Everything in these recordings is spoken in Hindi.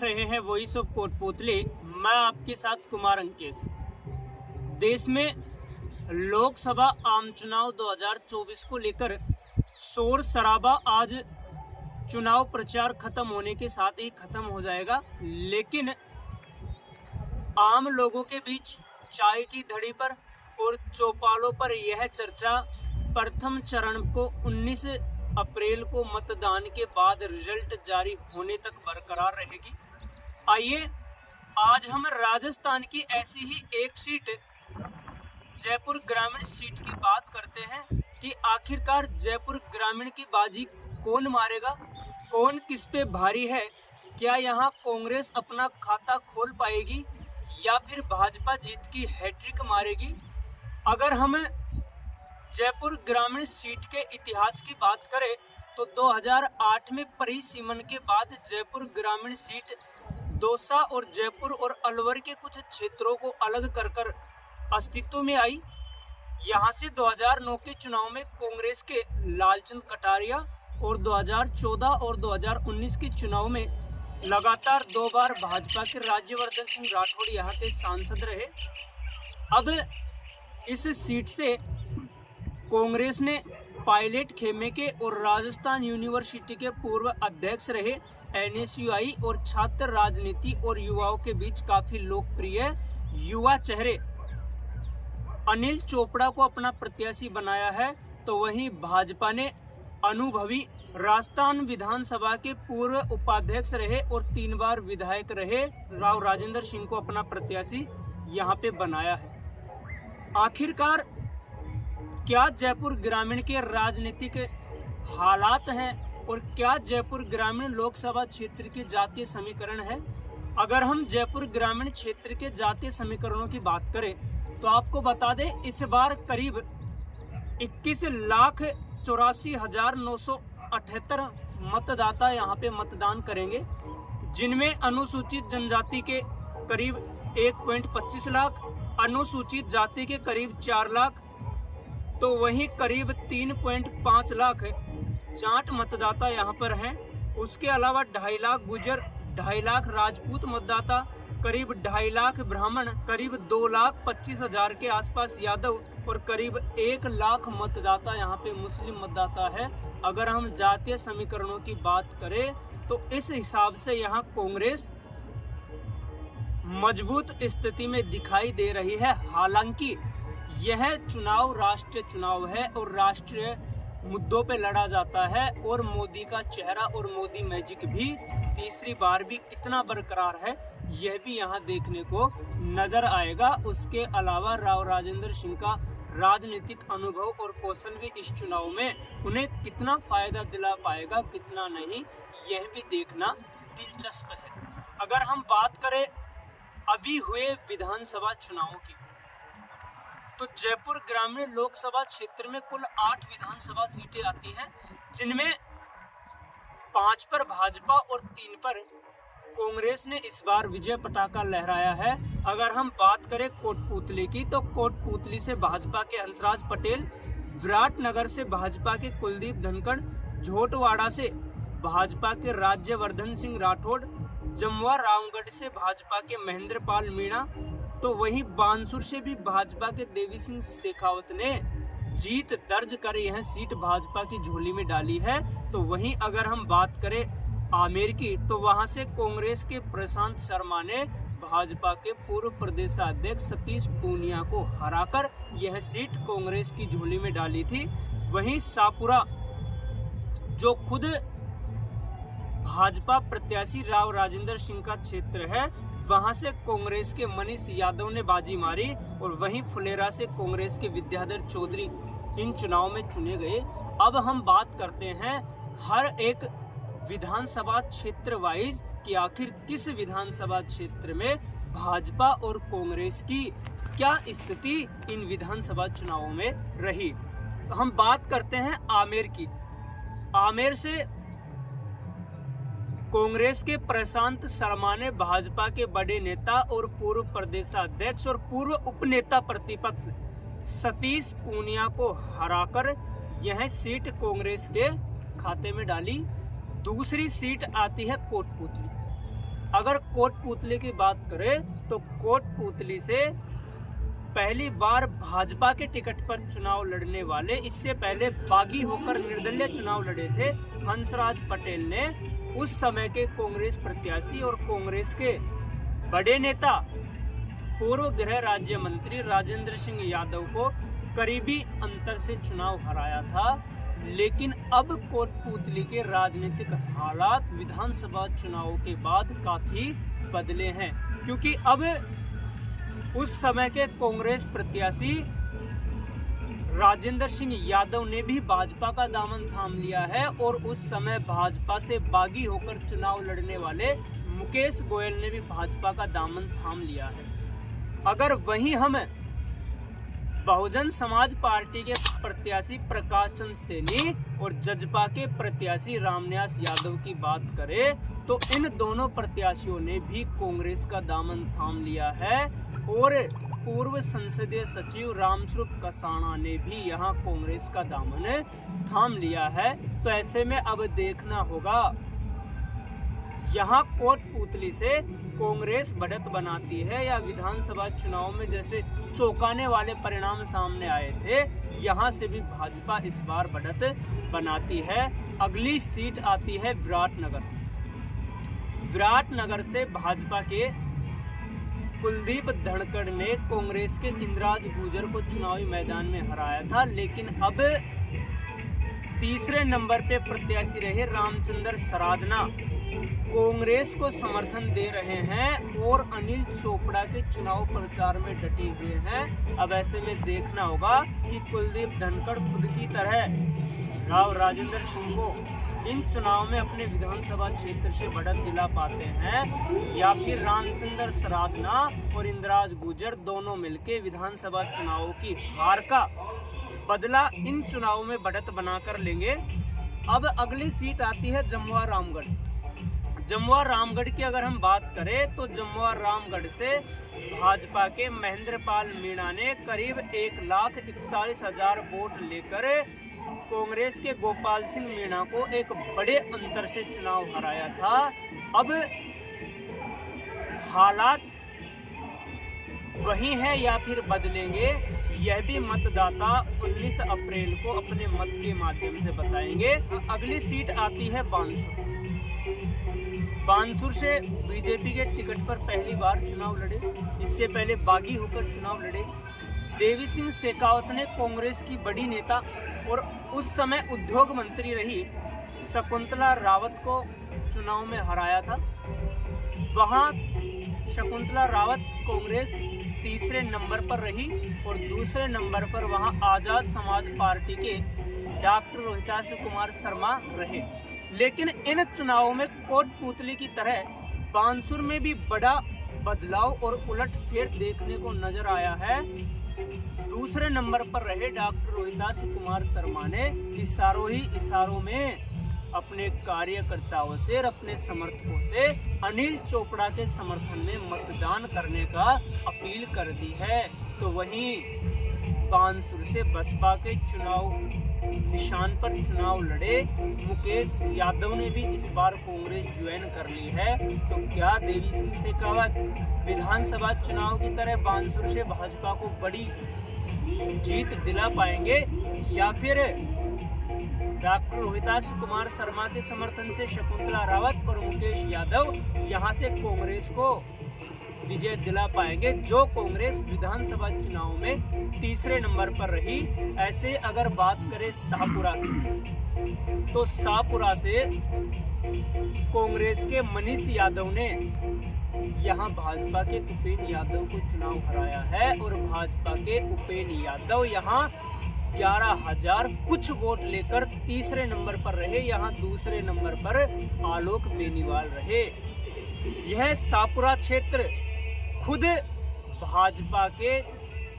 रहे हैं वॉइस ऑफ कोटपुतली। मैं आपके साथ कुमार अंकेश। देश में लोकसभा आम चुनाव 2024 को लेकर शोर शराबा आज चुनाव प्रचार खत्म होने के साथ ही खत्म हो जाएगा, लेकिन आम लोगों के बीच चाय की धड़ी पर और चौपालों पर यह चर्चा प्रथम चरण को 19 अप्रैल को मतदान के बाद रिजल्ट जारी होने तक बरकरार रहेगी। आइए आज हम राजस्थान की ऐसी ही एक सीट जयपुर ग्रामीण सीट की बात करते हैं कि आखिरकार जयपुर ग्रामीण की बाजी कौन मारेगा, कौन किस पे भारी है। क्या यहाँ कांग्रेस अपना खाता खोल पाएगी या फिर भाजपा जीत की हैट्रिक मारेगी। अगर हम जयपुर ग्रामीण सीट के इतिहास की बात करें तो 2008 में परिसीमन के बाद जयपुर ग्रामीण सीट दौसा और जयपुर और अलवर के कुछ क्षेत्रों को अलग कर अस्तित्व में आई। यहां से 2009 के चुनाव में कांग्रेस के लालचंद कटारिया और 2014 और 2019 के चुनाव में लगातार 2 बार भाजपा के राज्यवर्धन सिंह राठौड़ यहाँ के सांसद रहे। अब इस सीट से कांग्रेस ने पायलट खेमे के और राजस्थान यूनिवर्सिटी के पूर्व अध्यक्ष रहे NSUI और छात्र राजनीति और युवाओं के बीच काफी लोकप्रिय युवा चेहरे अनिल चोपड़ा को अपना प्रत्याशी बनाया है, तो वहीं भाजपा ने अनुभवी राजस्थान विधानसभा के पूर्व उपाध्यक्ष रहे और 3 बार विधायक रहे राव राजेंद्र सिंह को अपना प्रत्याशी यहां पे बनाया है। आखिरकार क्या जयपुर ग्रामीण के राजनीतिक हालात हैं और क्या जयपुर ग्रामीण लोकसभा क्षेत्र के जातीय समीकरण है। अगर हम जयपुर ग्रामीण क्षेत्र के जातीय समीकरणों की बात करें तो आपको बता दें इस बार करीब 21,84,978 मतदाता यहां पे मतदान करेंगे, जिनमें अनुसूचित जनजाति के करीब 1.25 लाख, अनुसूचित जाति के करीब 4 लाख, तो वहीं करीब 3.5 लाख जाट मतदाता यहां पर हैं। उसके अलावा 2.5 लाख गुजर, 2.5 लाख राजपूत मतदाता, करीब 2.5 लाख ब्राह्मण, करीब 2,25,000 के आसपास यादव और करीब 1 लाख मतदाता यहाँ पे मुस्लिम मतदाता है। अगर हम जातीय समीकरणों की बात करें तो इस हिसाब से यहाँ कांग्रेस मजबूत स्थिति में दिखाई दे रही है। हालांकि यह चुनाव राष्ट्रीय चुनाव है और राष्ट्रीय मुद्दों पे लड़ा जाता है और मोदी का चेहरा और मोदी मैजिक भी तीसरी बार भी कितना बरकरार है यह भी यहाँ देखने को नजर आएगा। उसके अलावा राव राजेंद्र सिंह का राजनीतिक अनुभव और कौशल भी इस चुनाव में उन्हें कितना फायदा दिला पाएगा, कितना नहीं, यह भी देखना दिलचस्प है। अगर हम बात करें अभी हुए विधानसभा चुनावों की तो जयपुर ग्रामीण लोकसभा क्षेत्र में कुल 8 विधानसभा सीटें आती हैं, जिनमें 5 पर भाजपा और 3 पर कांग्रेस ने इस बार विजय पताका लहराया है। अगर हम बात करें कोटपुतली की तो कोटपुतली से भाजपा के हंसराज पटेल, विराटनगर से भाजपा के कुलदीप धनखड़, झोटवाड़ा से भाजपा के राज्यवर्धन सिंह राठौड़, जमुआ रामगढ़ से भाजपा के महेंद्र पाल मीणा, तो वहीं बानसूर से भी भाजपा के देवी सिंह शेखावत ने जीत दर्ज कर यह सीट भाजपा की झोली में डाली है। तो वहीं अगर हम बात करें आमेर की तो वहां से कांग्रेस के प्रशांत शर्मा ने भाजपा के पूर्व प्रदेशाध्यक्ष सतीश पूनिया को हराकर यह सीट कांग्रेस की झोली में डाली थी। वहीं सापुरा जो खुद भाजपा प्रत्याशी राव राजेंद्र सिंह का क्षेत्र है, वहां से कांग्रेस के मनीष यादव ने बाजी मारी और वहीं फुलेरा से कांग्रेस के विद्याधर चौधरी इन चुनाव में चुने गए। अब हम बात करते हैं हर एक विधानसभा क्षेत्र वाइज कि आखिर किस विधानसभा क्षेत्र में भाजपा और कांग्रेस की क्या स्थिति इन विधानसभा चुनावों में रही। तो हम बात करते हैं आमेर की। आमेर से कांग्रेस के प्रशांत शर्मा ने भाजपा के बड़े नेता और पूर्व प्रदेशाध्यक्ष और पूर्व उपनेता प्रतिपक्ष सतीश पूनिया को हराकर यह सीट कांग्रेस के खाते में डाली। दूसरी सीट आती है कोटपुतली। अगर कोटपुतली की बात करें तो कोटपुतली से पहली बार भाजपा के टिकट पर चुनाव लड़ने वाले, इससे पहले बागी होकर निर्दलीय चुनाव लड़े थे हंसराज पटेल ने उस समय के कांग्रेस प्रत्याशी और कांग्रेस के बड़े नेता पूर्व गृह राज्य मंत्री राजेंद्र सिंह यादव को करीबी अंतर से चुनाव हराया था। लेकिन अब कोटपुतली के राजनीतिक हालात विधानसभा चुनावों के बाद काफी बदले हैं, क्योंकि अब उस समय के कांग्रेस प्रत्याशी राजेंद्र सिंह यादव ने भी भाजपा का दामन थाम लिया है और उस समय भाजपा से बागी होकर चुनाव लड़ने वाले मुकेश गोयल ने भी भाजपा का दामन थाम लिया है। अगर वहीं हम बहुजन समाज पार्टी के प्रत्याशी प्रकाश चंद्र सैनी और जजपा के प्रत्याशी रामनिवास यादव की बात करें तो इन दोनों प्रत्याशियों ने भी कांग्रेस का दामन थाम लिया है और पूर्व संसदीय सचिव रामस्वरूप कसाना ने भी यहां कांग्रेस का दामन थाम लिया है। तो ऐसे में अब देखना होगा यहां कोटपुतली से कांग्रेस बढ़त बनाती है या विधानसभा चुनाव में जैसे चौंकाने वाले परिणाम सामने आए थे, यहां से भी भाजपा इस बार बढ़त बनाती है। अगली सीट आती है विराटनगर। विराटनगर से भाजपा के कुलदीप धनखड़ ने कांग्रेस के इंद्राज गुर्जर को चुनावी मैदान में हराया था, लेकिन अब तीसरे नंबर पे प्रत्याशी रहे रामचंद्र सराधना कांग्रेस को समर्थन दे रहे हैं और अनिल चोपड़ा के चुनाव प्रचार में डटे हुए हैं। अब ऐसे में देखना होगा कि कुलदीप धनखड़ खुद की तरह राव राजेंद्र सिंह को इन चुनाव में अपने विधानसभा क्षेत्र से बढ़त दिला पाते हैं या फिर रामचंद्र सराधना और इंद्राज गुर्जर दोनों मिलकर विधानसभा चुनावों की हार का बदला इन चुनावों में बढ़त बनाकर लेंगे। अब अगली सीट आती है जमुआ रामगढ़। जमुआ रामगढ़ की अगर हम बात करें तो जमुआ रामगढ़ से भाजपा के महेंद्रपाल मीणा ने करीब 1,41,000 वोट लेकर कांग्रेस के गोपाल सिंह मीणा को एक बड़े अंतर से चुनाव हराया था। अब हालात वही है या फिर बदलेंगे, यह भी मतदाता 19 अप्रैल को अपने मत के माध्यम से बताएंगे। अगली सीट आती है बानसूर। बानसूर से बीजेपी के टिकट पर पहली बार चुनाव लड़े, इससे पहले बागी होकर चुनाव लड़े देवी सिंह शेखावत ने कांग्रेस की बड़ी नेता और उस समय उद्योग मंत्री रही शकुंतला रावत को चुनाव में हराया था। वहां शकुंतला रावत कांग्रेस तीसरे नंबर पर रही और दूसरे नंबर पर वहां आजाद समाज पार्टी के डॉक्टर रोहितास कुमार शर्मा रहे। लेकिन इन चुनावों में कोटपुतली की तरह बानसूर में भी बड़ा बदलाव और उलटफेर देखने को नजर आया है। दूसरे नंबर पर रहे डॉक्टर रोहितास कुमार शर्मा ने इशारों में अपने कार्यकर्ताओं से और अपने समर्थकों से अनिल चोपड़ा के समर्थन में मतदान करने का अपील कर दी है। तो वहीं बानसूर से बसपा के चुनाव निशान पर चुनाव लड़े मुकेश यादव ने भी इस बार कांग्रेस ज्वाइन कर ली है। तो क्या देवी सिंह शेखावत विधानसभा चुनाव की तरह बानसूर से भाजपा को बड़ी जीत दिला पाएंगे या फिर डॉक्टर रोहितास कुमार शर्मा के समर्थन से शकुंतला रावत और मुकेश यादव यहां से कांग्रेस को विजय दिला पाएंगे, जो कांग्रेस विधानसभा चुनाव में तीसरे नंबर पर रही। ऐसे अगर बात करें शाहपुरा की तो शाहपुरा से कांग्रेस के मनीष यादव ने यहां भाजपा के उपेन यादव को चुनाव हराया है और भाजपा के उपेन यादव यहां 11,000 कुछ वोट लेकर तीसरे नंबर पर रहे। यहां दूसरे नंबर पर आलोक बेनीवाल रहे। यह शाहपुरा क्षेत्र खुद भाजपा के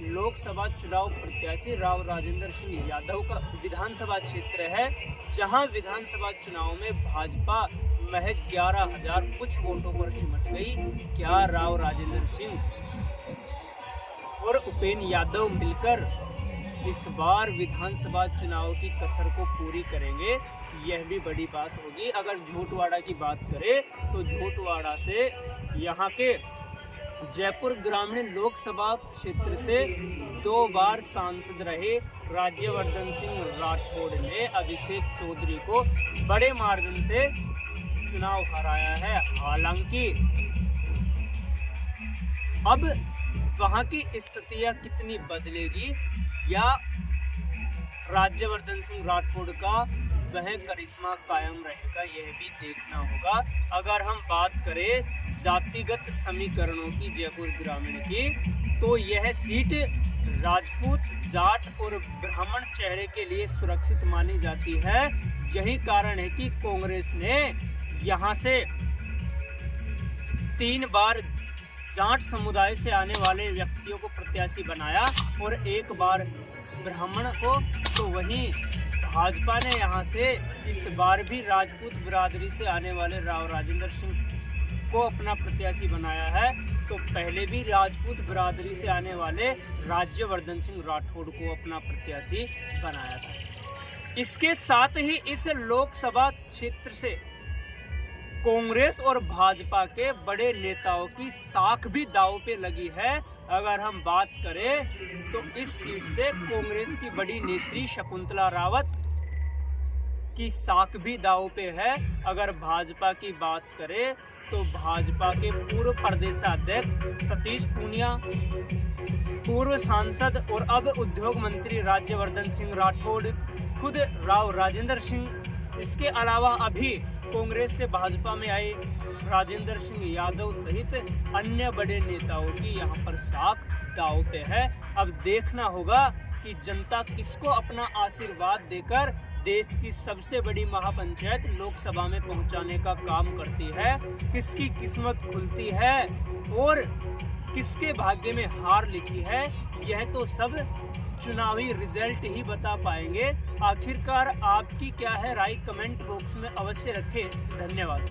लोकसभा चुनाव प्रत्याशी राव राजेंद्र सिंह यादव का विधानसभा क्षेत्र है, जहां विधानसभा चुनाव में भाजपा महज 11,000 कुछ वोटों पर सिमट गई। क्या राव राजेंद्र सिंह और उपेन यादव मिलकर इस बार विधानसभा चुनाव की कसर को पूरी करेंगे, यह भी बड़ी बात होगी। अगर झोटवाड़ा की बात करें तो झोटवाड़ा से यहाँ के जयपुर ग्रामीण लोकसभा क्षेत्र से 2 बार सांसद रहे राज्यवर्धन सिंह राठौड़ ने अभिषेक चौधरी को बड़े मार्जिन से चुनाव हराया है। हालांकि अब वहां की स्थितियां कितनी बदलेगी या राज्यवर्धन सिंह राठौड़ का वह करिश्मा कायम रहेगा, यह भी देखना होगा। अगर हम बात करें जातिगत समीकरणों की जयपुर ग्रामीण की, तो यह सीट राजपूत, जाट और ब्राह्मण चेहरे के लिए सुरक्षित मानी जाती है। यही कारण है कि कांग्रेस ने यहां से 3 बार जाट समुदाय से आने वाले व्यक्तियों को प्रत्याशी बनाया और 1 बार ब्राह्मण को। तो वहीं भाजपा ने यहां से इस बार भी राजपूत बिरादरी से आने वाले राव राजेंद्र सिंह को अपना प्रत्याशी बनाया है। तो पहले भी राजपूत बिरादरी से आने वाले राज्यवर्धन सिंह राठौड़ को अपना प्रत्याशी बनाया था। इसके साथ ही इस लोकसभा क्षेत्र से कांग्रेस और भाजपा के बड़े नेताओं की साख भी दांव पे लगी है। अगर हम बात करें तो इस सीट से कांग्रेस की बड़ी नेत्री शकुंतला रावत की साख भी दांव पे है। अगर भाजपा की बात करें तो भाजपा के पूर्व प्रदेशाध्यक्ष सतीश पूनिया, पूर्व सांसद और अब उद्योग मंत्री राज्यवर्धन सिंह राठौड़, खुद राव राजेंद्र सिंह, इसके अलावा अभी कांग्रेस से भाजपा में आए राजेंद्र सिंह यादव सहित अन्य बड़े नेताओं की यहां पर साख दांव पे है। अब देखना होगा कि जनता किसको अपना आशीर्वाद देकर देश की सबसे बड़ी महापंचायत लोकसभा में पहुंचाने का काम करती है, किसकी किस्मत खुलती है और किसके भाग्य में हार लिखी है। यह तो सब चुनावी रिजल्ट ही बता पाएंगे। आखिरकार आपकी क्या है राय, कमेंट बॉक्स में अवश्य रखें। धन्यवाद।